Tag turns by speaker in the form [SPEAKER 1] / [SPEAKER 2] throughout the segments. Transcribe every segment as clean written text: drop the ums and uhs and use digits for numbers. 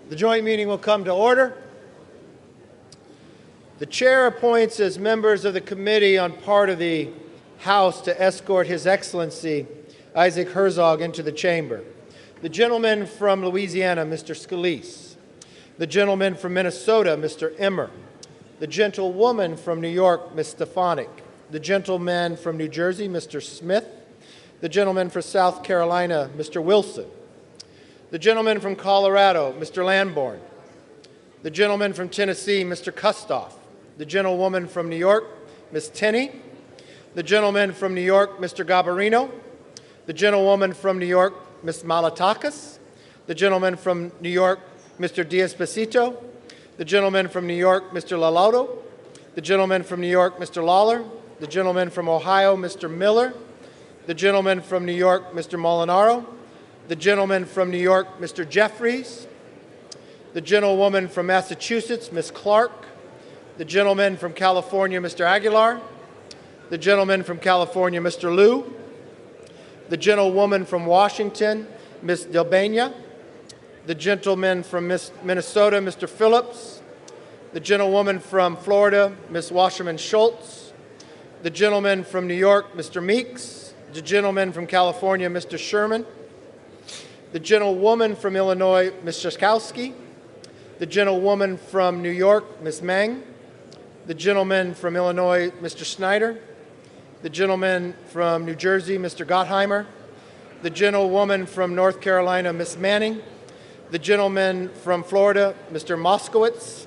[SPEAKER 1] The joint meeting will come to order. The chair appoints as members of the committee on part of the House to escort His Excellency Isaac Herzog into the chamber. The gentleman from Louisiana, Mr. Scalise. The gentleman from Minnesota, Mr. Emmer. The gentlewoman from New York, Ms. Stefanik. The gentleman from New Jersey, Mr. Smith. The gentleman from South Carolina, Mr. Wilson. The gentleman from Colorado, Mr. Lamborn. The gentleman from Tennessee, Mr. Kustoff. The gentlewoman from New York, Ms. Tenney. The gentleman from New York, Mr. Gabarino. The gentlewoman from New York, Ms. Malatakis. The gentleman from New York, Mr. Diaz-Pasito. The gentleman from New York, Mr. Lalaudo. The gentleman from New York, Mr. Lawler. The gentleman from Ohio, Mr. Miller. The gentleman from New York, Mr. Molinaro. The gentleman from New York, Mr. Jeffries. The gentlewoman from Massachusetts, Ms. Clark. The gentleman from California, Mr. Aguilar. The gentleman from California, Mr. Liu. The gentlewoman from Washington, Ms. Delbena. The gentleman from Minnesota, Mr. Phillips. The gentlewoman from Florida, Ms. Wasserman Schultz. The gentleman from New York, Mr. Meeks. The gentleman from California, Mr. Sherman. The gentlewoman from Illinois, Ms. Shashkowski. The gentlewoman from New York, Ms. Meng. The gentleman from Illinois, Mr. Snyder. The gentleman from New Jersey, Mr. Gottheimer. The gentlewoman from North Carolina, Ms. Manning. The gentleman from Florida, Mr. Moskowitz.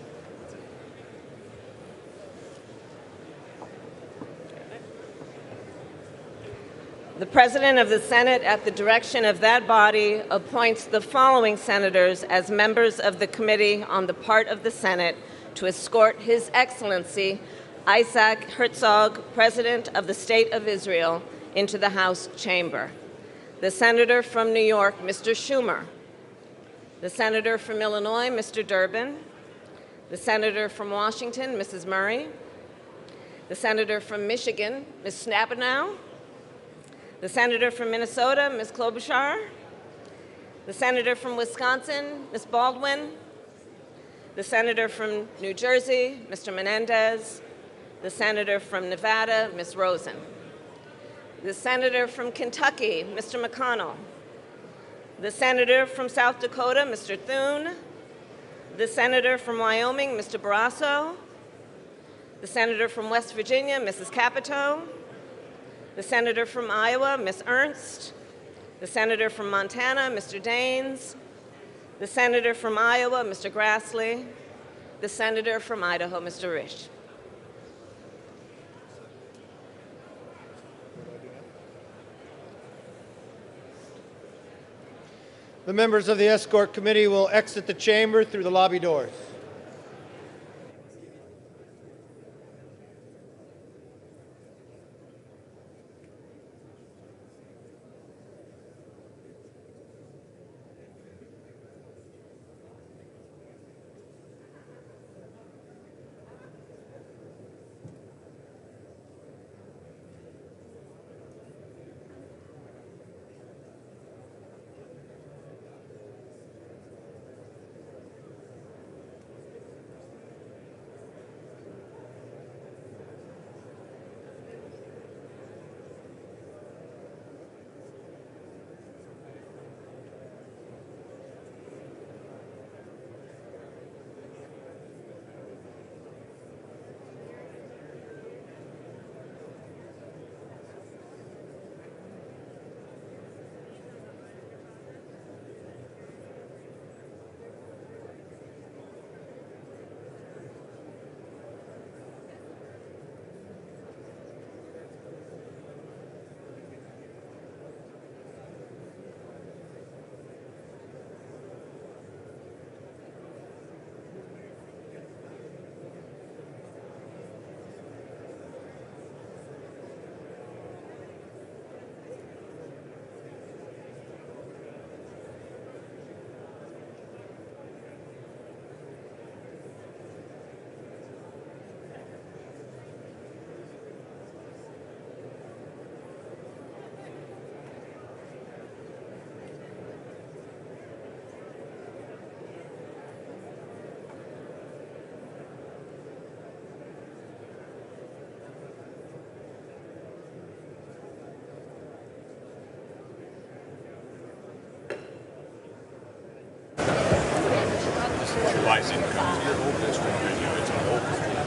[SPEAKER 2] The President of the Senate, at the direction of that body, appoints the following senators as members of the Committee on the part of the Senate to escort His Excellency Isaac Herzog, President of the State of Israel, into the House chamber. The Senator from New York, Mr. Schumer. The Senator from Illinois, Mr. Durbin. The Senator from Washington, Mrs. Murray. The Senator from Michigan, Ms. Stabenow. The Senator from Minnesota, Ms. Klobuchar. The Senator from Wisconsin, Ms. Baldwin. The Senator from New Jersey, Mr. Menendez. The Senator from Nevada, Ms. Rosen. The Senator from Kentucky, Mr. McConnell. The Senator from South Dakota, Mr. Thune. The Senator from Wyoming, Mr. Barrasso. The Senator from West Virginia, Mrs. Capito. The Senator from Iowa, Ms. Ernst. The Senator from Montana, Mr. Daines. The Senator from Iowa, Mr. Grassley. The Senator from Idaho, Mr. Risch.
[SPEAKER 1] The members of the Escort Committee will exit the chamber through the lobby doors.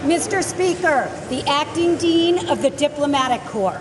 [SPEAKER 3] Mr. Speaker, the Acting Dean of the Diplomatic Corps.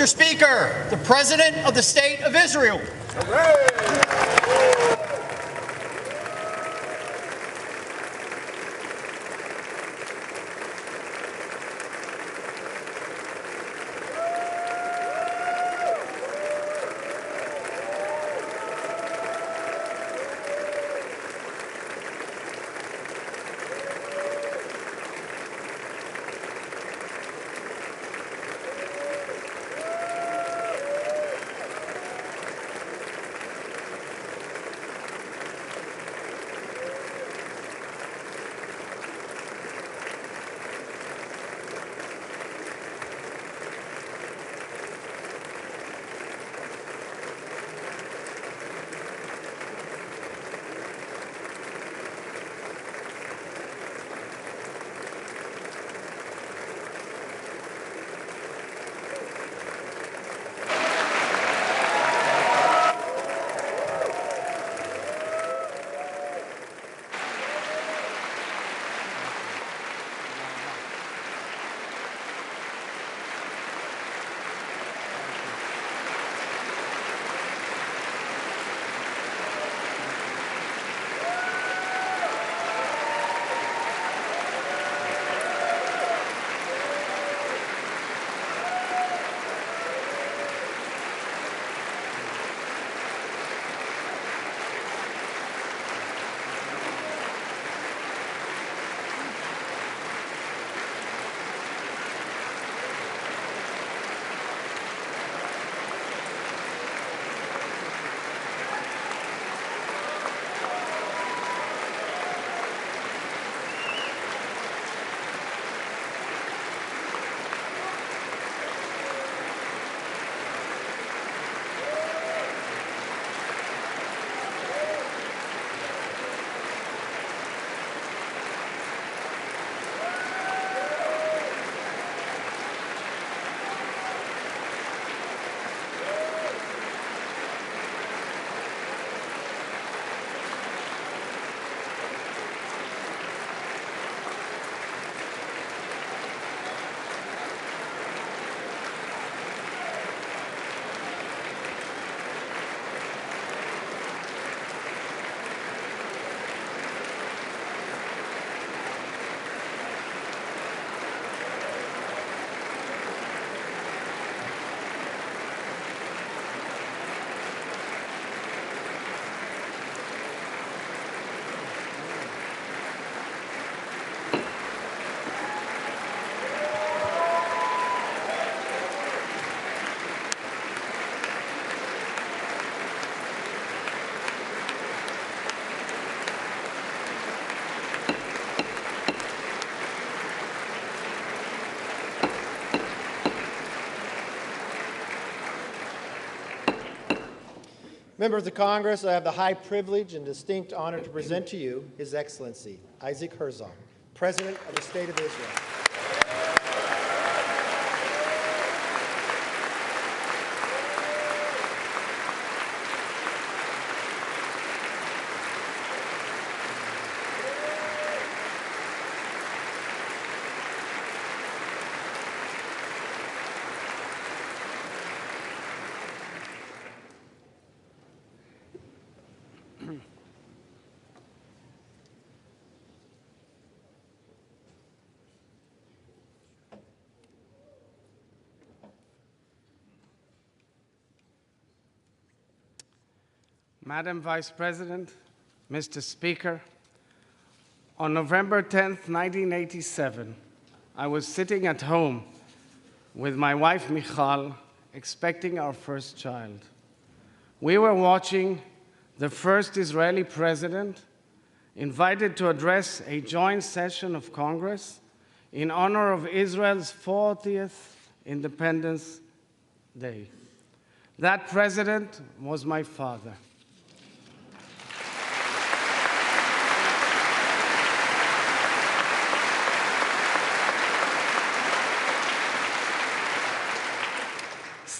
[SPEAKER 4] Mr. Speaker, the President of the State of Israel.
[SPEAKER 1] Members of Congress, I have the high privilege and distinct honor to present to you His Excellency Isaac Herzog, President of the State of Israel.
[SPEAKER 5] Madam Vice President, Mr. Speaker, on November 10th, 1987, I was sitting at home with my wife, Michal, expecting our first child. We were watching the first Israeli president invited to address a joint session of Congress in honor of Israel's 40th Independence Day. That president was my father.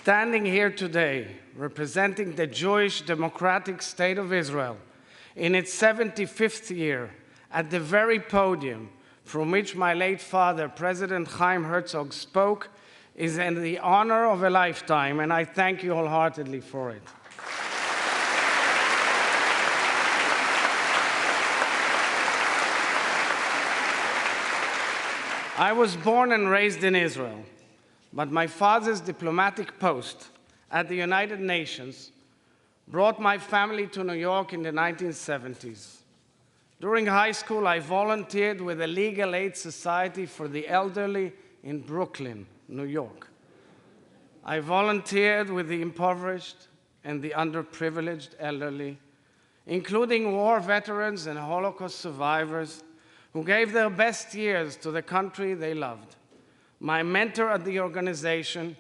[SPEAKER 5] Standing here today, representing the Jewish Democratic State of Israel in its 75th year, at the very podium from which my late father, President Chaim Herzog, spoke, is the honor of a lifetime, and I thank you wholeheartedly for it. I was born and raised in Israel, but my father's diplomatic post at the United Nations brought my family to New York in the 1970s. During high school, I volunteered with the Legal Aid Society for the Elderly in Brooklyn, New York. I volunteered with the impoverished and the underprivileged elderly, including war veterans and Holocaust survivors who gave their best years to the country they loved. My mentor at the organization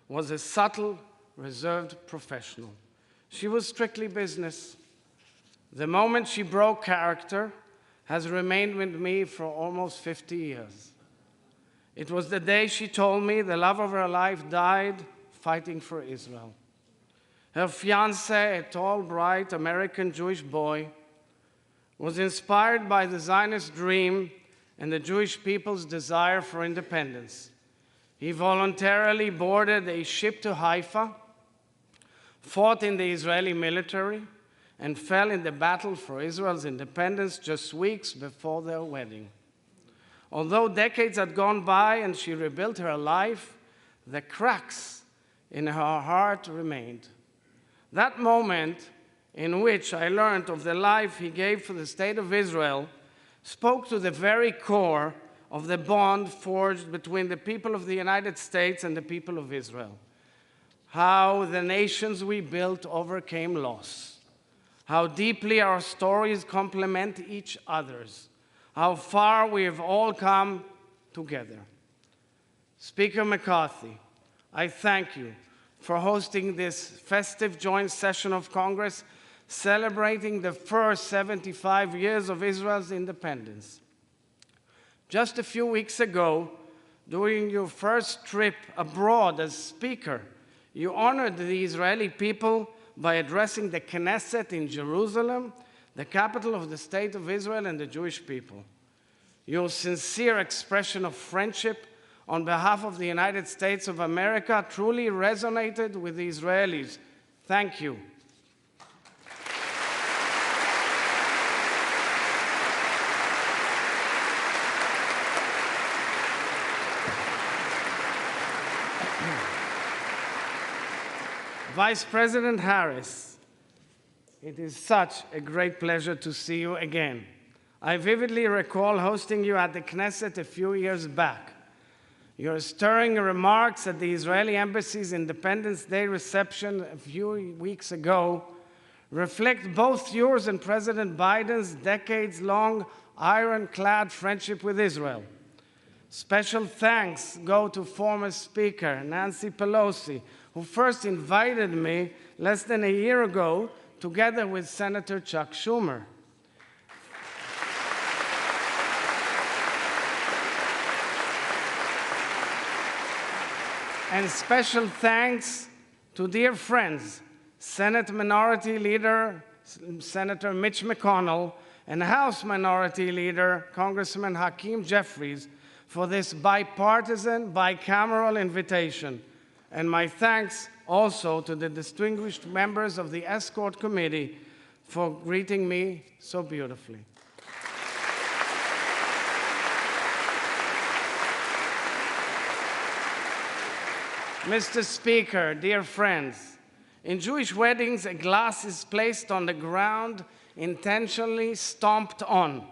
[SPEAKER 5] was a subtle, reserved professional. She was strictly business. The moment she broke character has remained with me for almost 50 years. It was the day she told me the love of her life died fighting for Israel. Her fiancé, a tall, bright American Jewish boy, was inspired by the Zionist dream and the Jewish people's desire for independence. He voluntarily boarded a ship to Haifa, fought in the Israeli military, and fell in the battle for Israel's independence just weeks before their wedding. Although decades had gone by and she rebuilt her life, the cracks in her heart remained. That moment in which I learned of the life he gave for the state of Israel spoke to the very core of the bond forged between the people of the United States and the people of Israel. How the nations we built overcame loss. How deeply our stories complement each other's. How far we have all come together. Speaker McCarthy, I thank you for hosting this festive joint session of Congress celebrating the first 75 years of Israel's independence. Just a few weeks ago, during your first trip abroad as Speaker, you honored the Israeli people by addressing the Knesset in Jerusalem, the capital of the State of Israel and the Jewish people. Your sincere expression of friendship on behalf of the United States of America truly resonated with the Israelis. Thank you. Vice President Harris, it is such a great pleasure to see you again. I vividly recall hosting you at the Knesset a few years back. Your stirring remarks at the Israeli Embassy's Independence Day reception a few weeks ago reflect both yours and President Biden's decades-long ironclad friendship with Israel. Special thanks go to former Speaker Nancy Pelosi, who first invited me less than a year ago, together with Senator Chuck Schumer. And special thanks to dear friends, Senate Minority Leader Senator Mitch McConnell and House Minority Leader Congressman Hakeem Jeffries for this bipartisan, bicameral invitation. And my thanks also to the distinguished members of the Escort Committee for greeting me so beautifully. Mr. Speaker, dear friends, in Jewish weddings, a glass is placed on the ground, intentionally stomped on.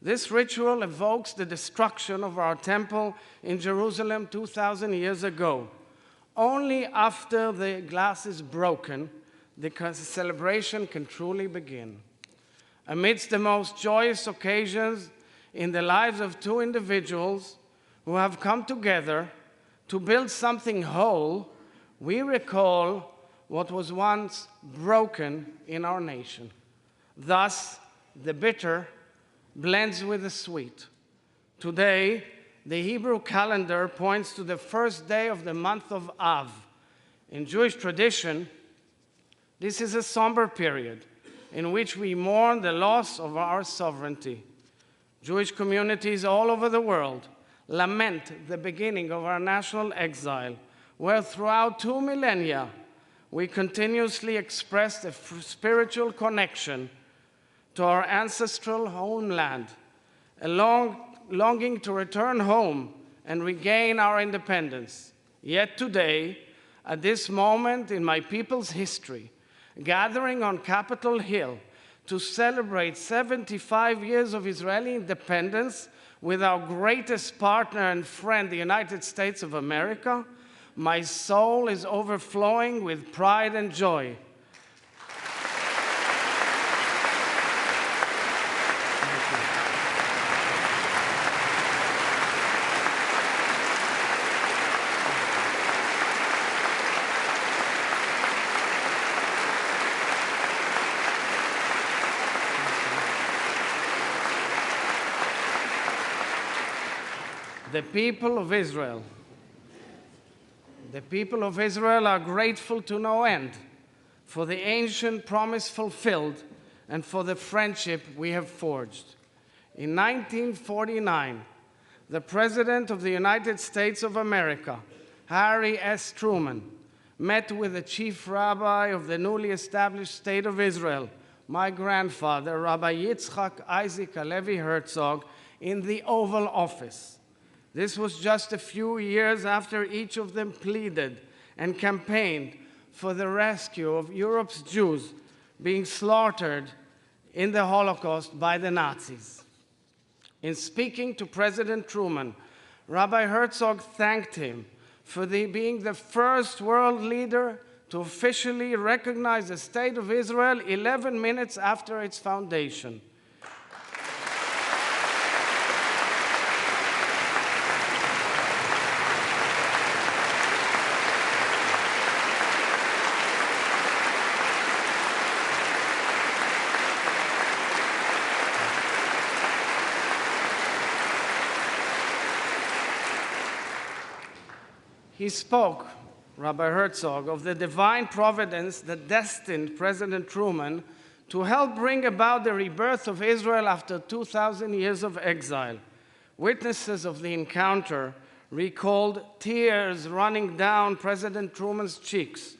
[SPEAKER 5] This ritual evokes the destruction of our temple in Jerusalem 2,000 years ago. Only after the glass is broken, the celebration can truly begin. Amidst the most joyous occasions in the lives of two individuals who have come together to build something whole, we recall what was once broken in our nation. Thus, the bitter blends with the sweet. Today, the Hebrew calendar points to the first day of the month of Av. In Jewish tradition, this is a somber period in which we mourn the loss of our sovereignty. Jewish communities all over the world lament the beginning of our national exile, where throughout 2 millennia we continuously expressed a spiritual connection to our ancestral homeland, a longing to return home and regain our independence. Yet today, at this moment in my people's history, gathering on Capitol Hill to celebrate 75 years of Israeli independence with our greatest partner and friend, the United States of America, my soul is overflowing with pride and joy. The people of Israel are grateful to no end for the ancient promise fulfilled and for the friendship we have forged. In 1949, the President of the United States of America, Harry S. Truman, met with the chief rabbi of the newly established State of Israel, my grandfather, Rabbi Yitzchak Isaac Herzog, in the Oval Office. This was just a few years after each of them pleaded and campaigned for the rescue of Europe's Jews being slaughtered in the Holocaust by the Nazis. In speaking to President Truman, Rabbi Herzog thanked him for being the first world leader to officially recognize the State of Israel 11 minutes after its foundation. He spoke, Rabbi Herzog, of the divine providence that destined President Truman to help bring about the rebirth of Israel after 2,000 years of exile. Witnesses of the encounter recalled tears running down President Truman's cheeks.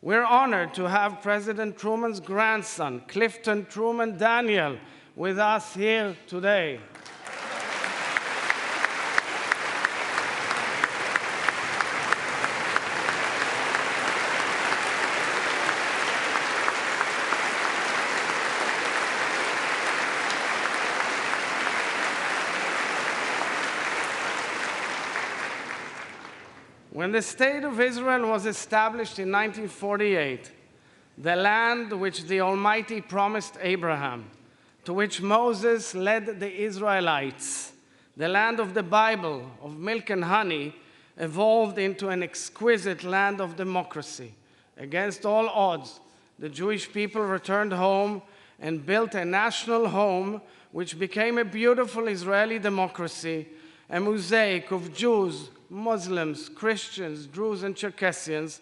[SPEAKER 5] We're honored to have President Truman's grandson, Clifton Truman Daniel, with us here today. When the State of Israel was established in 1948, the land which the Almighty promised Abraham, to which Moses led the Israelites, the land of the Bible, of milk and honey, evolved into an exquisite land of democracy. Against all odds, the Jewish people returned home and built a national home which became a beautiful Israeli democracy, a mosaic of Jews, Muslims, Christians, Druze and Circassians,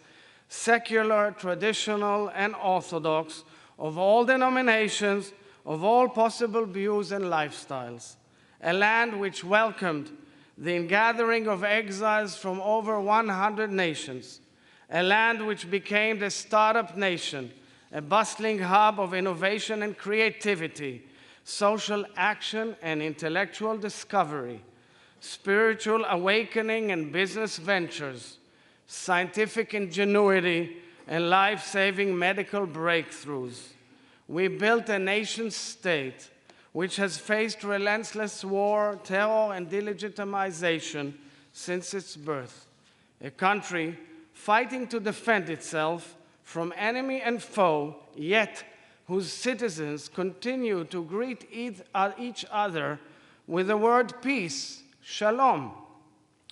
[SPEAKER 5] secular, traditional, and Orthodox, of all denominations, of all possible views and lifestyles. A land which welcomed the ingathering of exiles from over 100 nations. A land which became the startup nation, a bustling hub of innovation and creativity, social action and intellectual discovery, spiritual awakening and business ventures, scientific ingenuity, and life-saving medical breakthroughs. We built a nation-state which has faced relentless war, terror, and delegitimization since its birth. A country fighting to defend itself from enemy and foe, yet whose citizens continue to greet each other with the word peace, Shalom,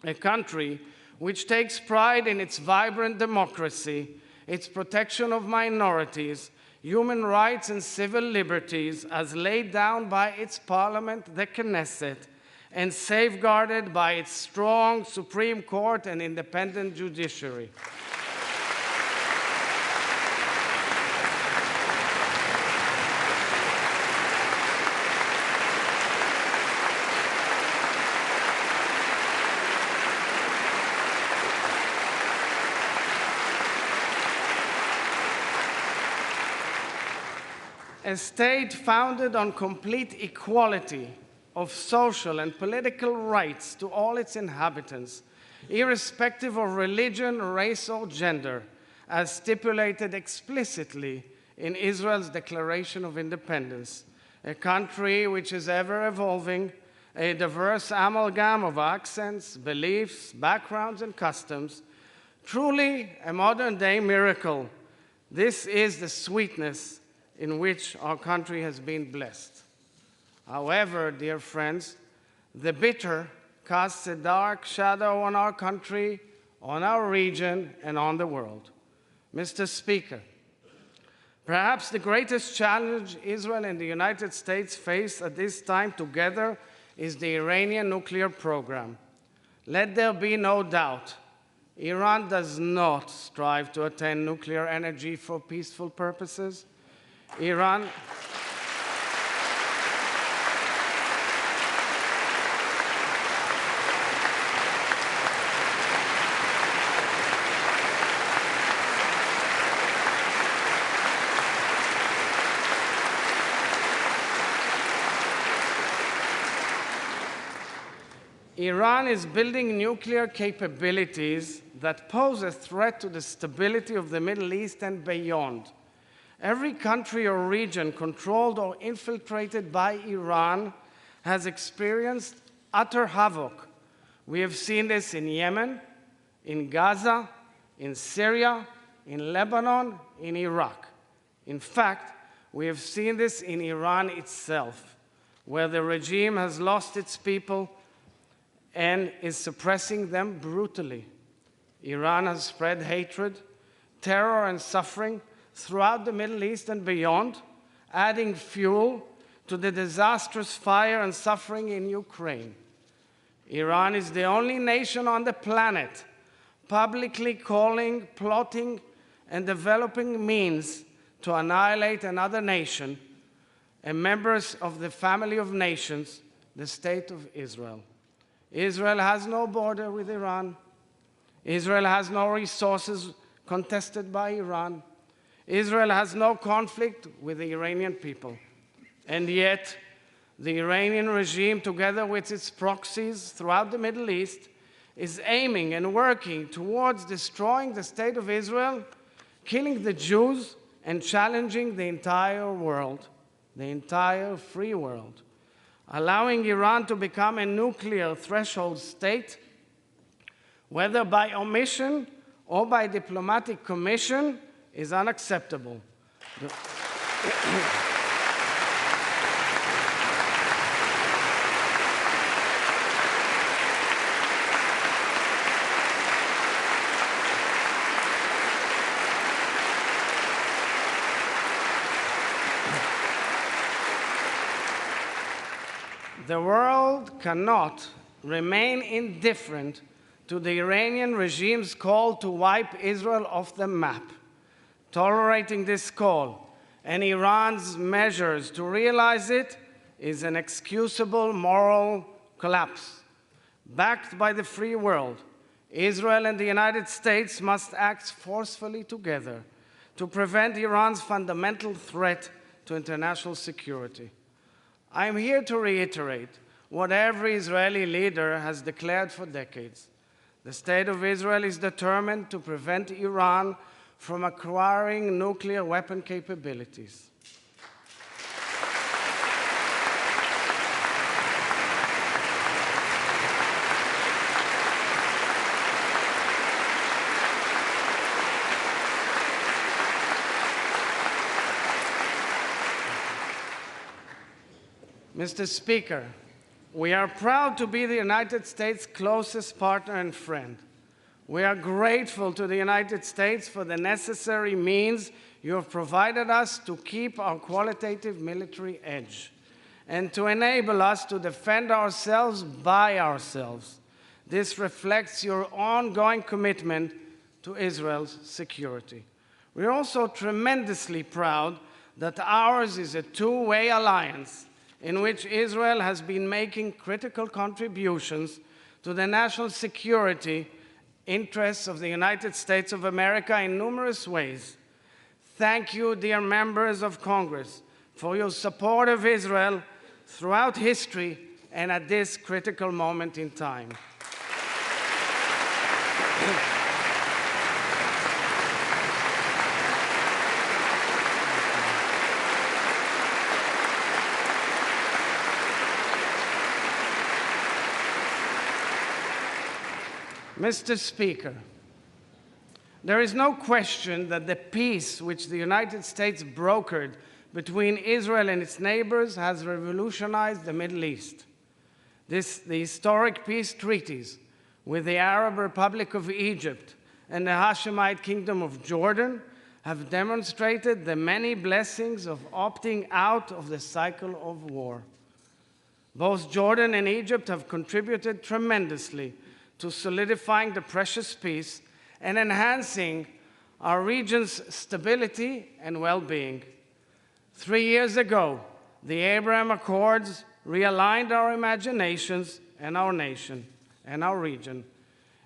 [SPEAKER 5] a country which takes pride in its vibrant democracy, its protection of minorities, human rights and civil liberties as laid down by its parliament, the Knesset, and safeguarded by its strong Supreme Court and independent judiciary. A state founded on complete equality of social and political rights to all its inhabitants, irrespective of religion, race, or gender, as stipulated explicitly in Israel's Declaration of Independence, a country which is ever evolving, a diverse amalgam of accents, beliefs, backgrounds, and customs, truly a modern-day miracle. This is the sweetness in which our country has been blessed. However, dear friends, the bitter casts a dark shadow on our country, on our region, and on the world. Mr. Speaker, perhaps the greatest challenge Israel and the United States face at this time together is the Iranian nuclear program. Let there be no doubt, Iran does not strive to attain nuclear energy for peaceful purposes. Iran is building nuclear capabilities that pose a threat to the stability of the Middle East and beyond. Every country or region controlled or infiltrated by Iran has experienced utter havoc. We have seen this in Yemen, in Gaza, in Syria, in Lebanon, in Iraq. In fact, we have seen this in Iran itself, where the regime has lost its people and is suppressing them brutally. Iran has spread hatred, terror, and suffering throughout the Middle East and beyond, adding fuel to the disastrous fire and suffering in Ukraine. Iran is the only nation on the planet publicly calling, plotting, and developing means to annihilate another nation, and members of the family of nations, the State of Israel. Israel has no border with Iran. Israel has no resources contested by Iran. Israel has no conflict with the Iranian people. And yet, the Iranian regime, together with its proxies throughout the Middle East, is aiming and working towards destroying the State of Israel, killing the Jews, and challenging the entire world, the entire free world. Allowing Iran to become a nuclear threshold state, whether by omission or by diplomatic commission, is unacceptable. The world cannot remain indifferent to the Iranian regime's call to wipe Israel off the map. Tolerating this call and Iran's measures to realize it is an excusable moral collapse. Backed by the free world, Israel and the United States must act forcefully together to prevent Iran's fundamental threat to international security. I am here to reiterate what every Israeli leader has declared for decades. The State of Israel is determined to prevent Iran from acquiring nuclear weapon capabilities. Mr. Speaker, we are proud to be the United States' closest partner and friend. We are grateful to the United States for the necessary means you have provided us to keep our qualitative military edge and to enable us to defend ourselves by ourselves. This reflects your ongoing commitment to Israel's security. We are also tremendously proud that ours is a two-way alliance in which Israel has been making critical contributions to the national security interests of the United States of America in numerous ways. Thank you, dear members of Congress, for your support of Israel throughout history and at this critical moment in time. Mr. Speaker, there is no question that the peace which the United States brokered between Israel and its neighbors has revolutionized the Middle East. The historic peace treaties with the Arab Republic of Egypt and the Hashemite Kingdom of Jordan have demonstrated the many blessings of opting out of the cycle of war. Both Jordan and Egypt have contributed tremendously to solidifying the precious peace and enhancing our region's stability and well-being. 3 years ago, the Abraham Accords realigned our imaginations and our nation and our region.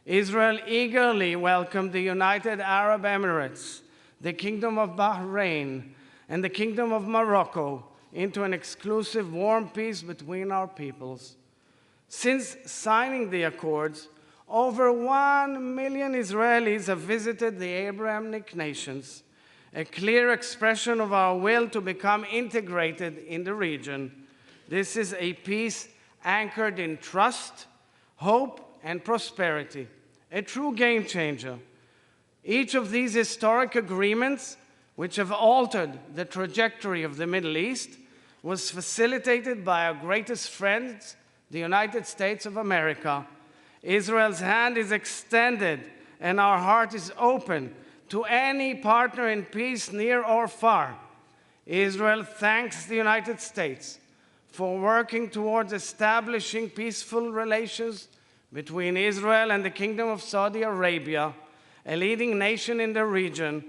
[SPEAKER 5] Israel eagerly welcomed the United Arab Emirates, the Kingdom of Bahrain, and the Kingdom of Morocco into an exclusive warm peace between our peoples. Since signing the accords, over 1 million Israelis have visited the Abrahamic nations, a clear expression of our will to become integrated in the region. This is a peace anchored in trust, hope, and prosperity, a true game changer. Each of these historic agreements, which have altered the trajectory of the Middle East, was facilitated by our greatest friends, the United States of America. Israel's hand is extended and our heart is open to any partner in peace, near or far. Israel thanks the United States for working towards establishing peaceful relations between Israel and the Kingdom of Saudi Arabia, a leading nation in the region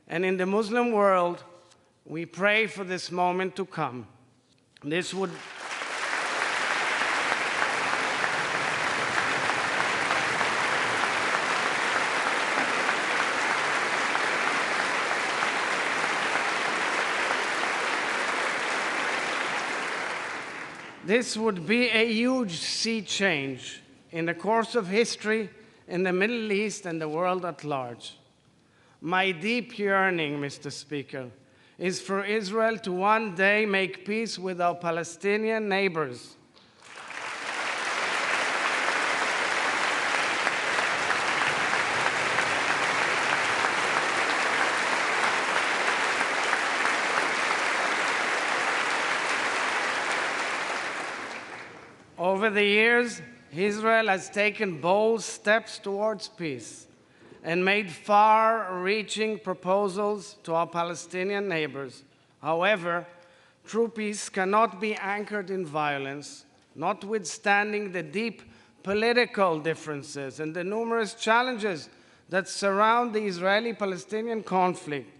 [SPEAKER 5] and in the Muslim world. We pray for this moment to come. This would be a huge sea change in the course of history in the Middle East and the world at large. My deep yearning, Mr. Speaker, is for Israel to one day make peace with our Palestinian neighbors. Over the years, Israel has taken bold steps towards peace and made far-reaching proposals to our Palestinian neighbors. However, true peace cannot be anchored in violence, notwithstanding the deep political differences and the numerous challenges that surround the Israeli-Palestinian conflict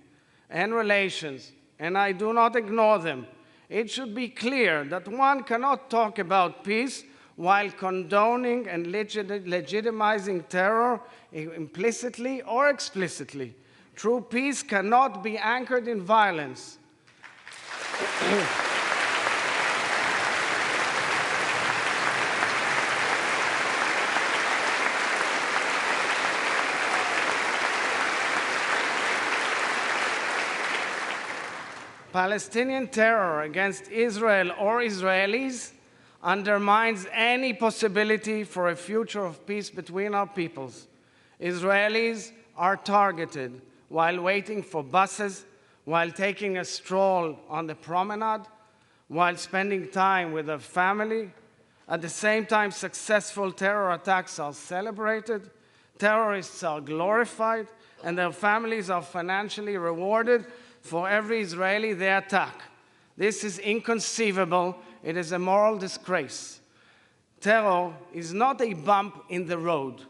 [SPEAKER 5] and relations, and I do not ignore them. It should be clear that one cannot talk about peace while condoning and legitimizing terror implicitly or explicitly. True peace cannot be anchored in violence. Palestinian terror against Israel or Israelis undermines any possibility for a future of peace between our peoples. Israelis are targeted while waiting for buses, while taking a stroll on the promenade, while spending time with their family. At the same time, successful terror attacks are celebrated, terrorists are glorified, and their families are financially rewarded for every Israeli they attack. This is inconceivable. It is a moral disgrace. Terror is not a bump in the road.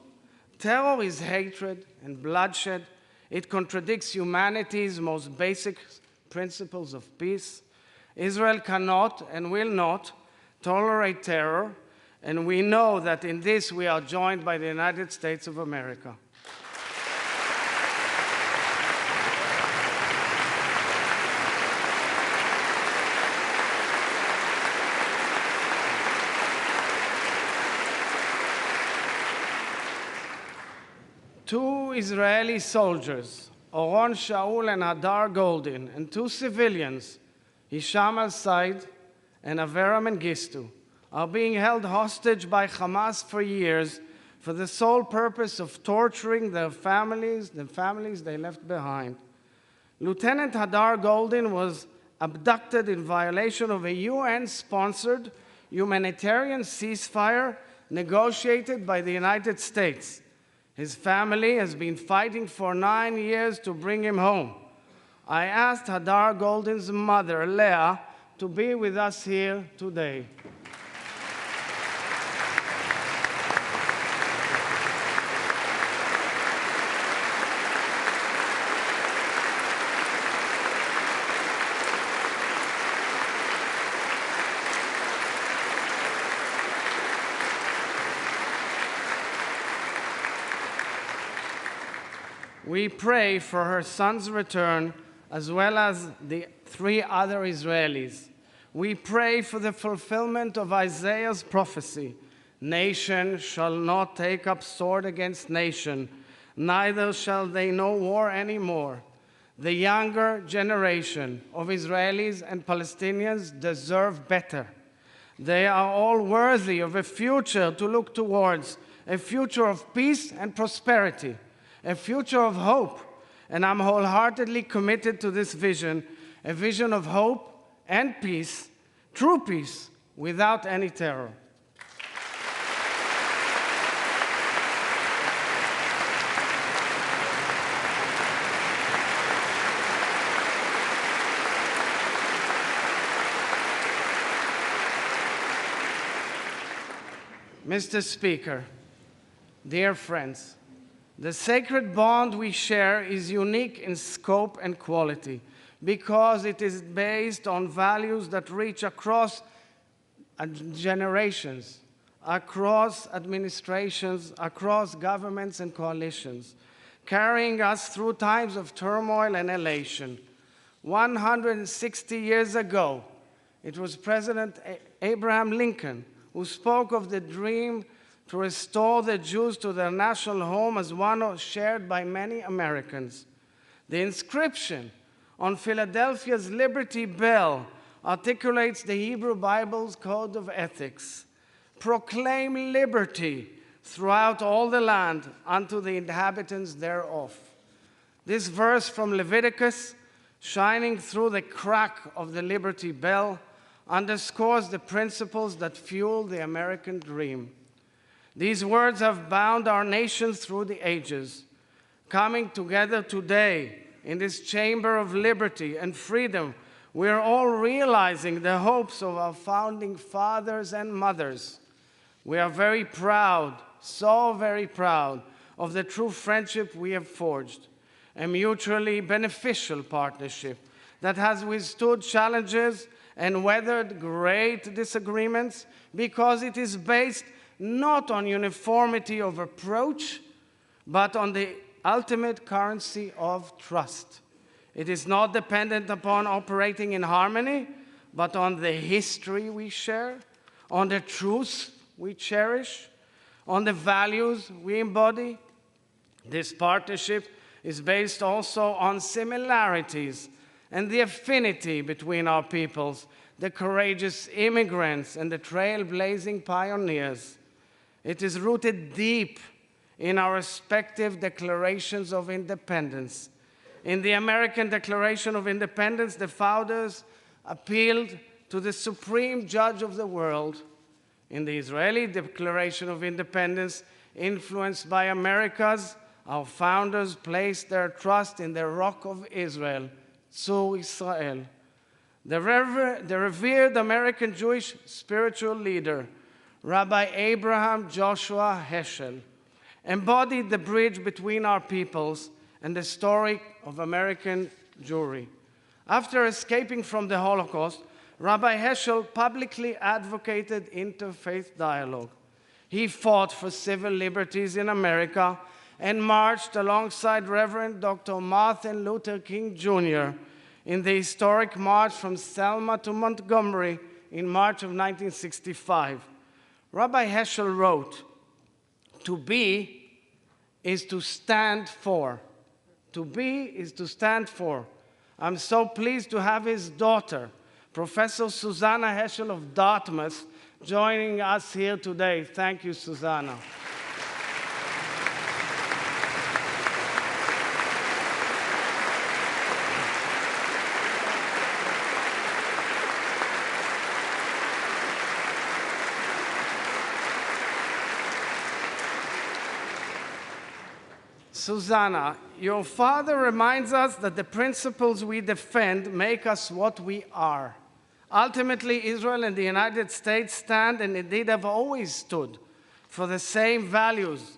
[SPEAKER 5] Terror is hatred and bloodshed. It contradicts humanity's most basic principles of peace. Israel cannot and will not tolerate terror, and we know that in this we are joined by the United States of America. Two Israeli soldiers, Oron Shaul and Hadar Goldin, and two civilians, Hisham al-Said and Avera Mengistu, are being held hostage by Hamas for years for the sole purpose of torturing the families they left behind. Lieutenant Hadar Goldin was abducted in violation of a UN-sponsored humanitarian ceasefire negotiated by the United States. His family has been fighting for 9 years to bring him home. I asked Hadar Goldin's mother, Leah, to be with us here today. We pray for her son's return, as well as the 3 other Israelis. We pray for the fulfillment of Isaiah's prophecy. Nation shall not take up sword against nation, neither shall they know war anymore. The younger generation of Israelis and Palestinians deserve better. They are all worthy of a future to look towards, a future of peace and prosperity, a future of hope, and I'm wholeheartedly committed to this vision, a vision of hope and peace, true peace, without any terror. Mr. Speaker, dear friends, the sacred bond we share is unique in scope and quality because it is based on values that reach across generations, across administrations, across governments and coalitions, carrying us through times of turmoil and elation. 160 years ago, it was President Abraham Lincoln who spoke of the dream to restore the Jews to their national home as one shared by many Americans. The inscription on Philadelphia's Liberty Bell articulates the Hebrew Bible's code of ethics. Proclaim liberty throughout all the land unto the inhabitants thereof. This verse from Leviticus, shining through the crack of the Liberty Bell, underscores the principles that fuel the American dream. These words have bound our nation through the ages. Coming together today in this chamber of liberty and freedom, we are all realizing the hopes of our founding fathers and mothers. We are very proud, so very proud, of the true friendship we have forged, a mutually beneficial partnership that has withstood challenges and weathered great disagreements because it is based not on uniformity of approach, but on the ultimate currency of trust. It is not dependent upon operating in harmony, but on the history we share, on the truths we cherish, on the values we embody. This partnership is based also on similarities and the affinity between our peoples, the courageous immigrants and the trailblazing pioneers. It is rooted deep in our respective declarations of independence. In the American Declaration of Independence, the founders appealed to the supreme judge of the world. In the Israeli Declaration of Independence, influenced by America's, our founders placed their trust in the Rock of Israel, Tzur Israel. The revered American Jewish spiritual leader, Rabbi Abraham Joshua Heschel, embodied the bridge between our peoples and the story of American Jewry. After escaping from the Holocaust, Rabbi Heschel publicly advocated interfaith dialogue. He fought for civil liberties in America and marched alongside Reverend Dr. Martin Luther King Jr. in the historic march from Selma to Montgomery in March of 1965. Rabbi Heschel wrote, "To be is to stand for. To be is to stand for. I'm so pleased to have his daughter, Professor Susanna Heschel of Dartmouth, joining us here today. Thank you, Susanna. Susanna, your father reminds us that the principles we defend make us what we are. Ultimately, Israel and the United States stand, and indeed have always stood, for the same values.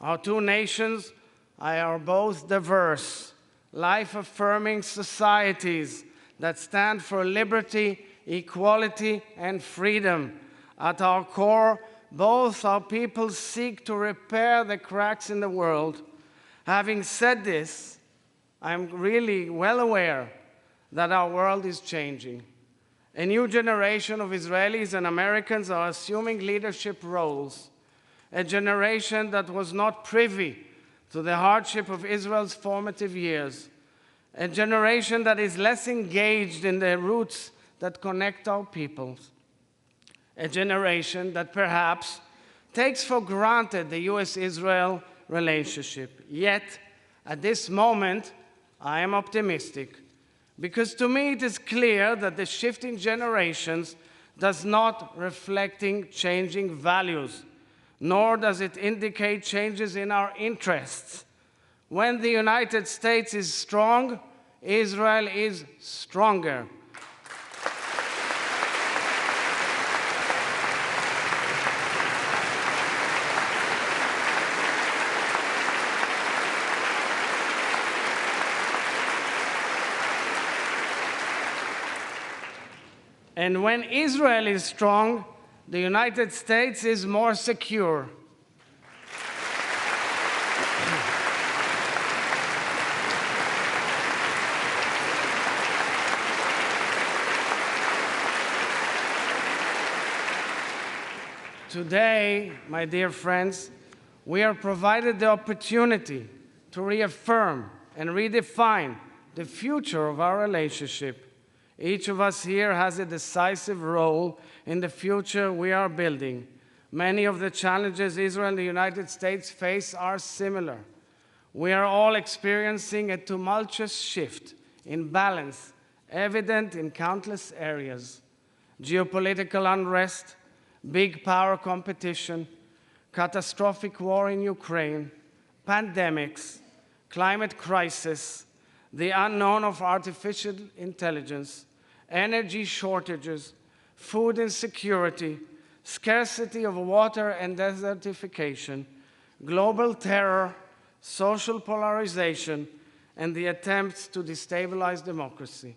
[SPEAKER 5] Our two nations are both diverse, life-affirming societies that stand for liberty, equality, and freedom. At our core, both our peoples seek to repair the cracks in the world. Having said this, I'm really well aware that our world is changing. A new generation of Israelis and Americans are assuming leadership roles, a generation that was not privy to the hardship of Israel's formative years, a generation that is less engaged in the roots that connect our peoples, a generation that perhaps takes for granted the US-Israel relationship. Yet, at this moment, I am optimistic, because to me it is clear that the shift in generations does not reflect changing values, nor does it indicate changes in our interests. When the United States is strong, Israel is stronger. And when Israel is strong, the United States is more secure. Today, my dear friends, we are provided the opportunity to reaffirm and redefine the future of our relationship. Each of us here has a decisive role in the future we are building. Many of the challenges Israel and the United States face are similar. We are all experiencing a tumultuous shift in balance, evident in countless areas: geopolitical unrest, big power competition, catastrophic war in Ukraine, pandemics, climate crisis, the unknown of artificial intelligence, energy shortages, food insecurity, scarcity of water and desertification, global terror, social polarization, and the attempts to destabilize democracy.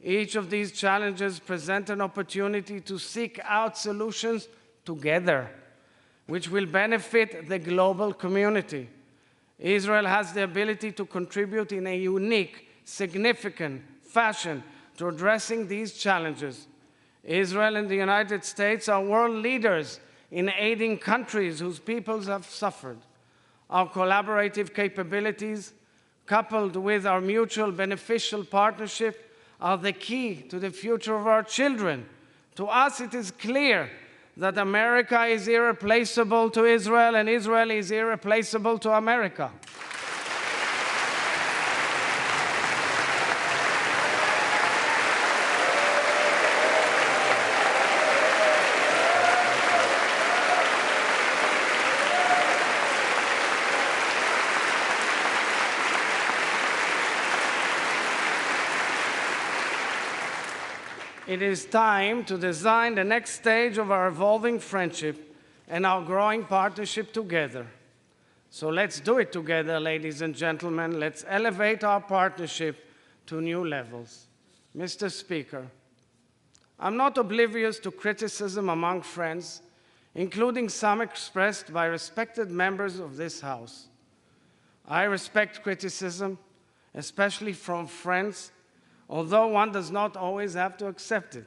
[SPEAKER 5] Each of these challenges present an opportunity to seek out solutions together, which will benefit the global community. Israel has the ability to contribute in a unique, significant fashion to addressing these challenges. Israel and the United States are world leaders in aiding countries whose peoples have suffered. Our collaborative capabilities, coupled with our mutual beneficial partnership, are the key to the future of our children. To us, it is clear that America is irreplaceable to Israel, and Israel is irreplaceable to America. It is time to design the next stage of our evolving friendship and our growing partnership together. So let's do it together, ladies and gentlemen. Let's elevate our partnership to new levels. Mr. Speaker, I'm not oblivious to criticism among friends, including some expressed by respected members of this House. I respect criticism, especially from friends, although one does not always have to accept it.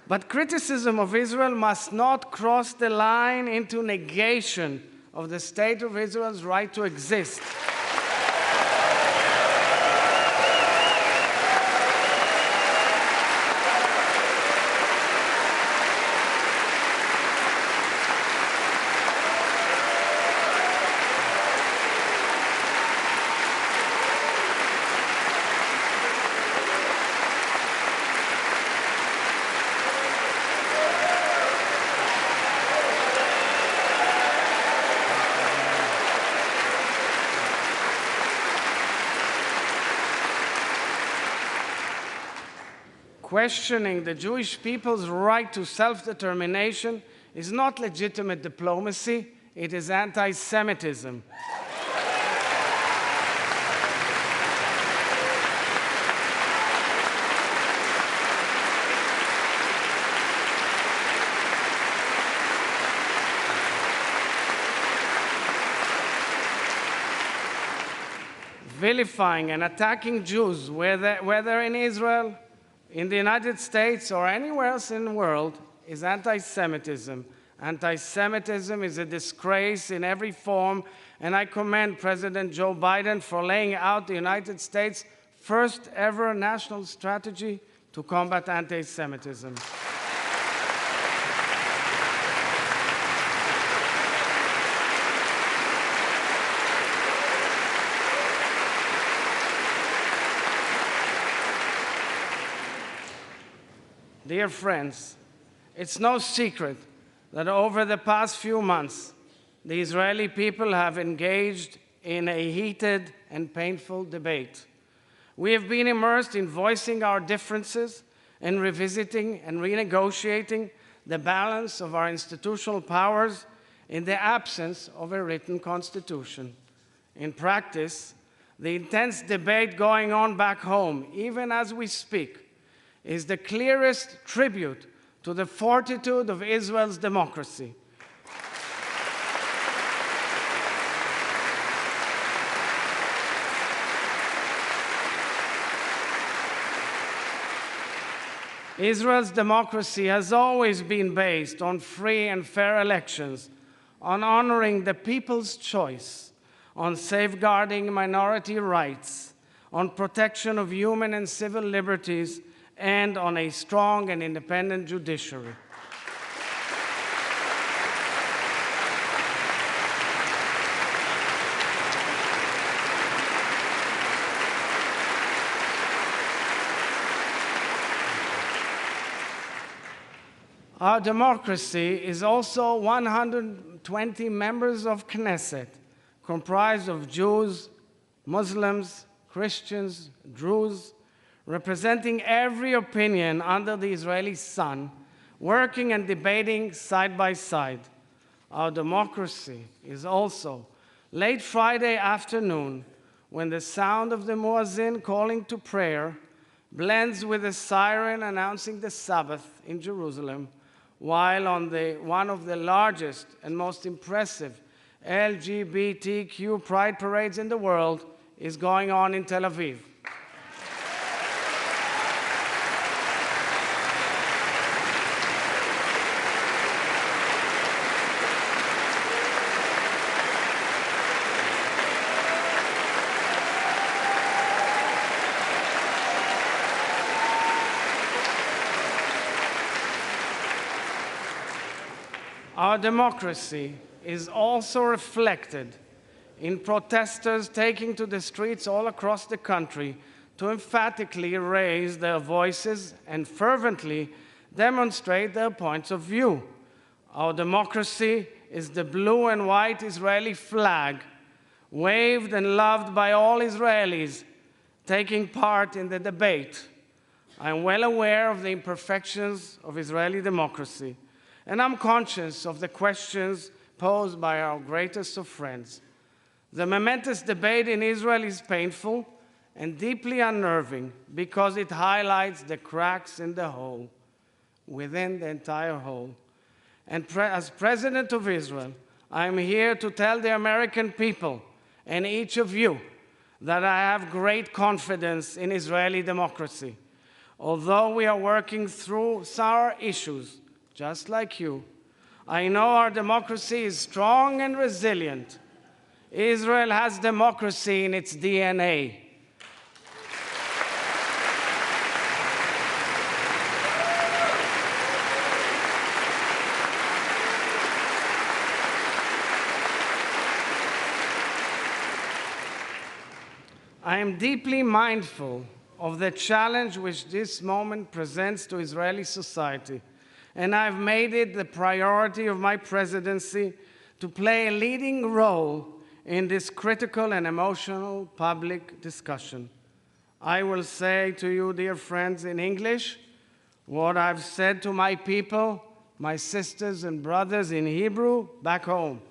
[SPEAKER 5] But criticism of Israel must not cross the line into negation of the State of Israel's right to exist. Questioning the Jewish people's right to self-determination is not legitimate diplomacy, it is anti-Semitism. Vilifying and attacking Jews, whether in Israel, in the United States, or anywhere else in the world, is anti-Semitism. Anti-Semitism is a disgrace in every form, and I commend President Joe Biden for laying out the United States' first ever national strategy to combat anti-Semitism. Dear friends, it's no secret that over the past few months, the Israeli people have engaged in a heated and painful debate. We have been immersed in voicing our differences and revisiting and renegotiating the balance of our institutional powers in the absence of a written constitution. In practice, the intense debate going on back home, even as we speak, is the clearest tribute to the fortitude of Israel's democracy. Israel's democracy has always been based on free and fair elections, on honoring the people's choice, on safeguarding minority rights, on protection of human and civil liberties, and on a strong and independent judiciary. Our democracy is also 120 members of Knesset, comprised of Jews, Muslims, Christians, Druze, representing every opinion under the Israeli sun, working and debating side by side. Our democracy is also late Friday afternoon, when the sound of the muezzin calling to prayer blends with a siren announcing the Sabbath in Jerusalem, while on one of the largest and most impressive LGBTQ pride parades in the world is going on in Tel Aviv. Our democracy is also reflected in protesters taking to the streets all across the country to emphatically raise their voices and fervently demonstrate their points of view. Our democracy is the blue and white Israeli flag, waved and loved by all Israelis taking part in the debate. I am well aware of the imperfections of Israeli democracy, and I'm conscious of the questions posed by our greatest of friends. The momentous debate in Israel is painful and deeply unnerving because it highlights the cracks in the whole, within the entire whole. And as President of Israel, I am here to tell the American people and each of you that I have great confidence in Israeli democracy. Although we are working through sour issues, just like you, I know our democracy is strong and resilient. Israel has democracy in its DNA. I am deeply mindful of the challenge which this moment presents to Israeli society, and I've made it the priority of my presidency to play a leading role in this critical and emotional public discussion. I will say to you, dear friends, in English, what I've said to my people, my sisters and brothers in Hebrew back home.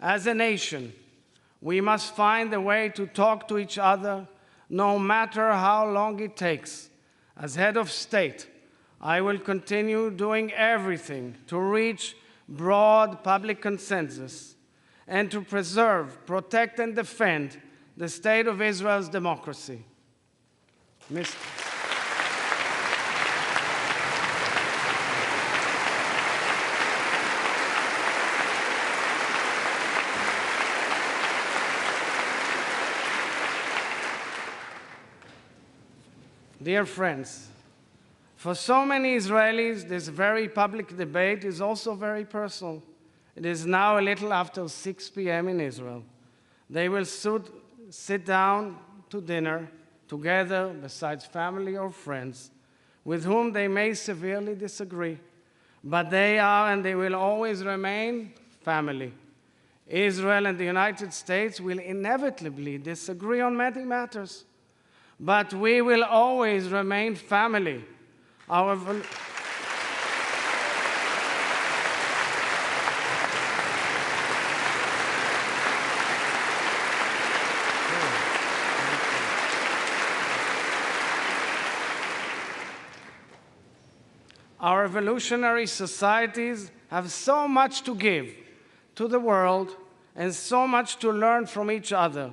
[SPEAKER 5] As a nation, we must find a way to talk to each other, no matter how long it takes. As head of state, I will continue doing everything to reach broad public consensus and to preserve, protect, and defend the state of Israel's democracy. Dear friends, for so many Israelis, this very public debate is also very personal. It is now a little after 6 p.m. in Israel. They will sit down to dinner together besides family or friends with whom they may severely disagree. But they are and they will always remain family. Israel and the United States will inevitably disagree on many matters. But we will always remain family. Our revolutionary societies have so much to give to the world and so much to learn from each other.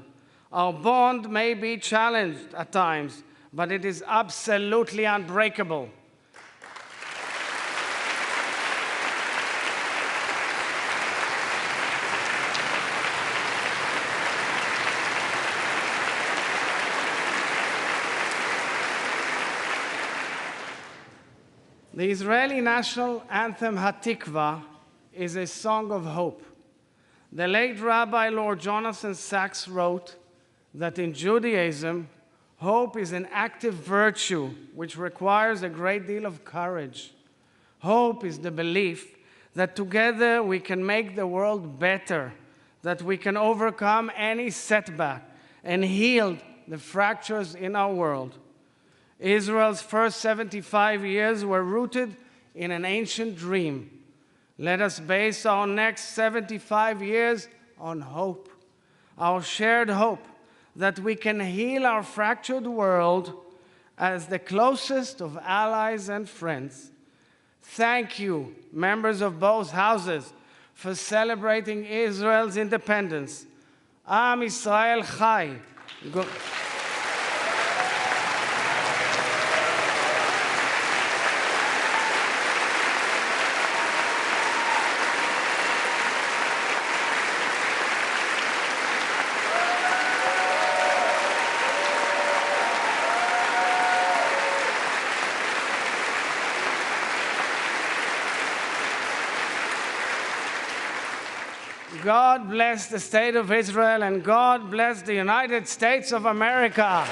[SPEAKER 5] Our bond may be challenged at times, but it is absolutely unbreakable. The Israeli national anthem, Hatikva, is a song of hope. The late Rabbi Lord Jonathan Sacks wrote that in Judaism, hope is an active virtue which requires a great deal of courage. Hope is the belief that together we can make the world better, that we can overcome any setback and heal the fractures in our world. Israel's first 75 years were rooted in an ancient dream. Let us base our next 75 years on hope, our shared hope that we can heal our fractured world as the closest of allies and friends. Thank you, members of both houses, for celebrating Israel's independence. Am Yisrael Chai. God bless the state of Israel and God bless the United States of America.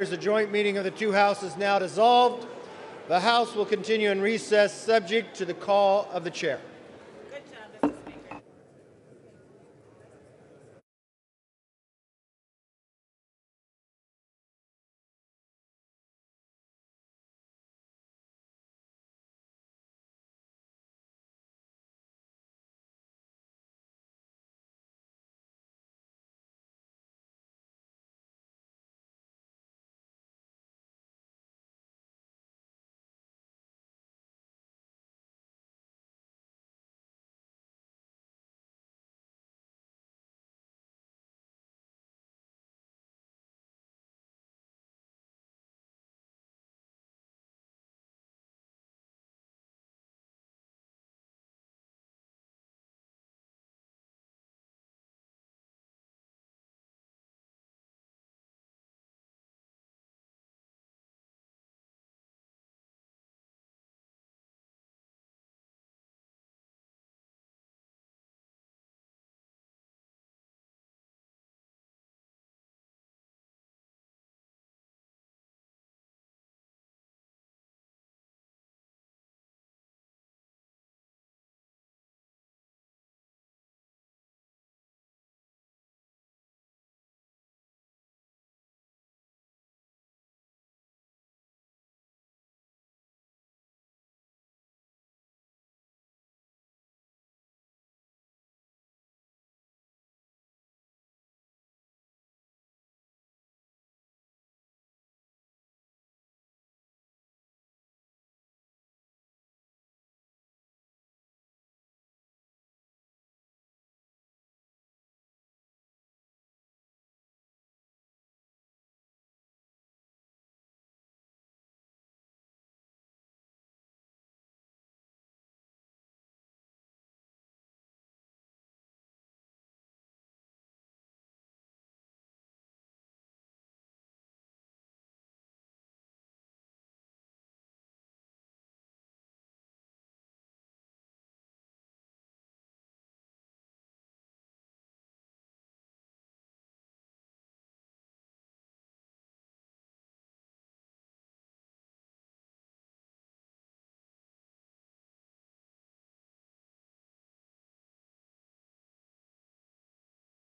[SPEAKER 1] The joint meeting of the two houses now dissolved. The House will continue in recess subject to the call of the chair.